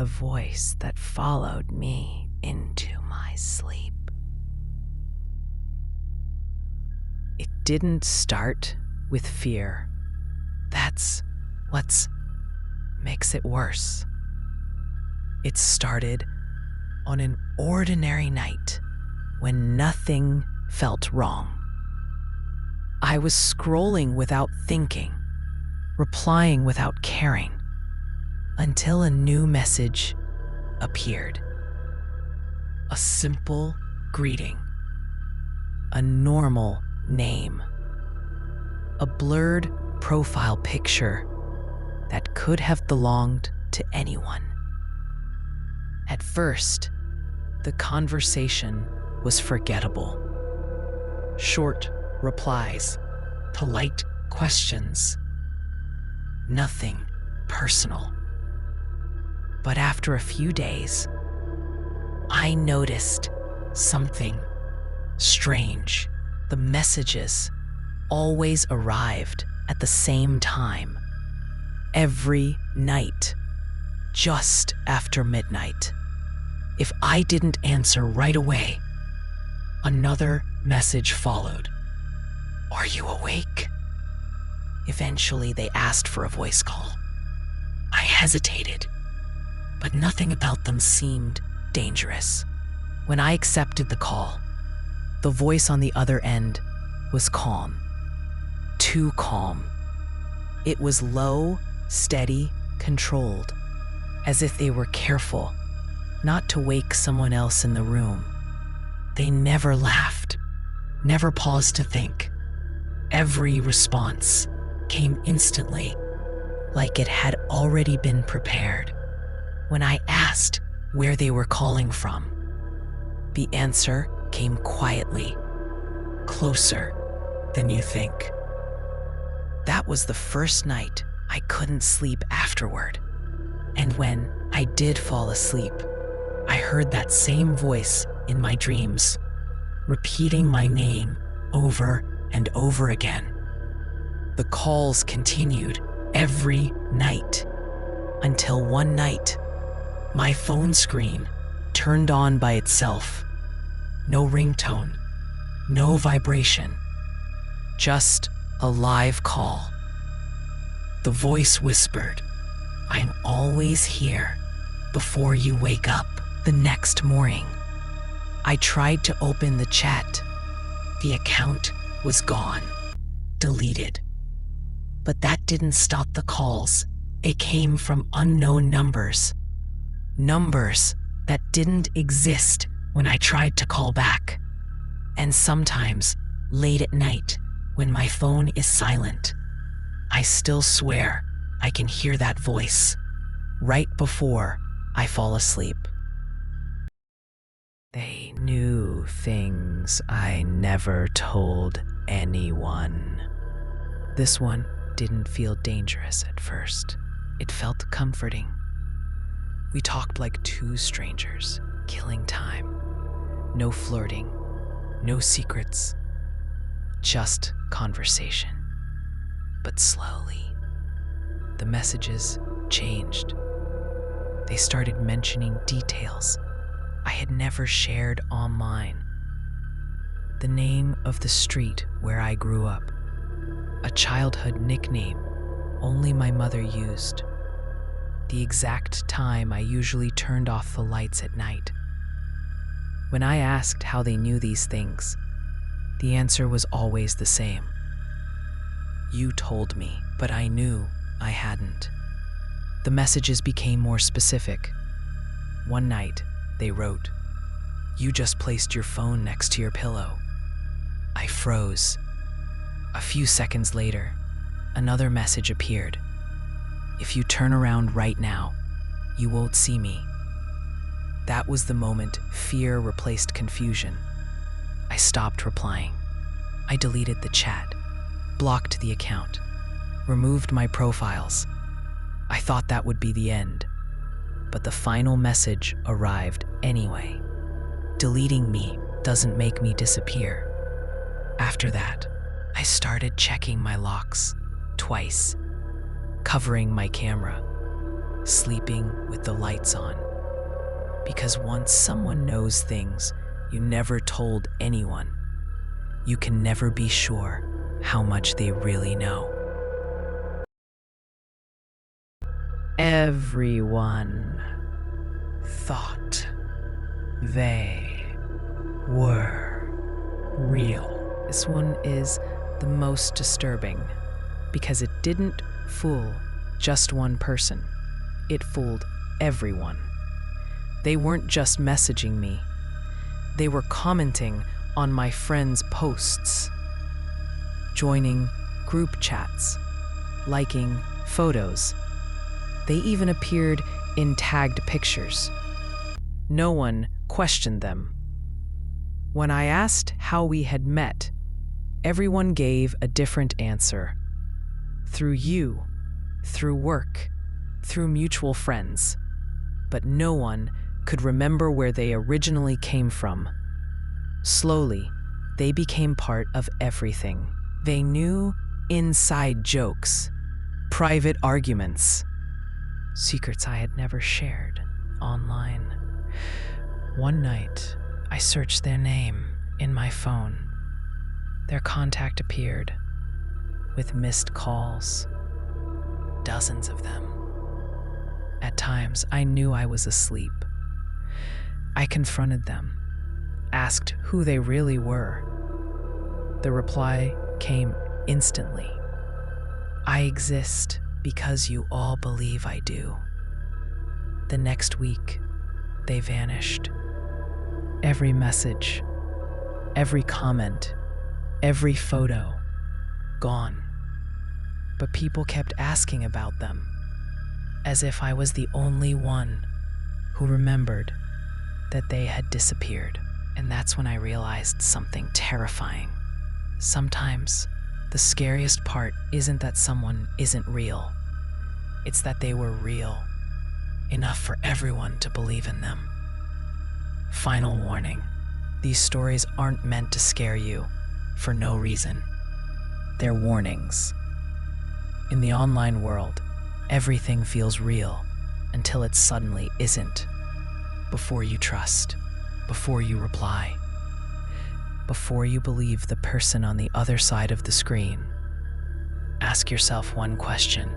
a voice that followed me into my sleep. It didn't start with fear. That's what makes it worse. It started on an ordinary night when nothing felt wrong. I was scrolling without thinking, replying without caring, until a new message appeared. A simple greeting, a normal name, a blurred profile picture that could have belonged to anyone. At first, the conversation was forgettable. Short replies, polite questions, nothing personal. But after a few days, I noticed something strange. The messages always arrived at the same time, every night, just after midnight. If I didn't answer right away, another message followed. Are you awake? Eventually, they asked for a voice call. I hesitated, but nothing about them seemed dangerous. When I accepted the call, the voice on the other end was calm. Too calm. It was low, steady, controlled, as if they were careful not to wake someone else in the room. They never laughed, never paused to think. Every response came instantly, like it had already been prepared. When I asked where they were calling from, the answer came quietly, closer than you think. That was the first night I couldn't sleep afterward. And when I did fall asleep, I heard that same voice in my dreams, repeating my name over and over again. The calls continued every night, until one night, my phone screen turned on by itself. No ringtone, no vibration, just a live call. The voice whispered, I'm always here before you wake up the next morning. I tried to open the chat. The account was gone, deleted. But that didn't stop the calls. It came from unknown numbers. Numbers that didn't exist when I tried to call back. And sometimes, late at night, when my phone is silent, I still swear I can hear that voice right before I fall asleep. They knew things I never told anyone. This one didn't feel dangerous at first. It felt comforting. We talked like two strangers, killing time. No flirting, no secrets, just conversation. But slowly, the messages changed. They started mentioning details I had never shared online. The name of the street where I grew up, a childhood nickname only my mother used, the exact time I usually turned off the lights at night. When I asked how they knew these things, the answer was always the same. You told me, but I knew I hadn't. The messages became more specific. One night, they wrote, You just placed your phone next to your pillow. I froze. A few seconds later, another message appeared. If you turn around right now, you won't see me. That was the moment fear replaced confusion. I stopped replying. I deleted the chat, blocked the account, removed my profiles. I thought that would be the end, but the final message arrived anyway. Deleting me doesn't make me disappear. After that, I started checking my locks twice, covering my camera, sleeping with the lights on. Because once someone knows things you never told anyone, you can never be sure how much they really know. Everyone thought they were real. This one is the most disturbing because it didn't fool just one person. It fooled everyone. They weren't just messaging me. They were commenting on my friends' posts, joining group chats, liking photos. They even appeared in tagged pictures. No one questioned them. When I asked how we had met, everyone gave a different answer. Through you, through work, through mutual friends. But no one could remember where they originally came from. Slowly, they became part of everything. They knew inside jokes, private arguments, secrets I had never shared online. One night, I searched their name in my phone. Their contact appeared with missed calls, dozens of them. At times, I knew I was asleep. I confronted them, asked who they really were. The reply came instantly. I exist because you all believe I do. The next week, they vanished. Every message, every comment, every photo, gone. But people kept asking about them, as if I was the only one who remembered that they had disappeared. And that's when I realized something terrifying. Sometimes, the scariest part isn't that someone isn't real. It's that they were real, enough for everyone to believe in them. Final warning, these stories aren't meant to scare you for no reason. They're warnings. In the online world, everything feels real until it suddenly isn't. Before you trust, before you reply, before you believe the person on the other side of the screen, ask yourself one question.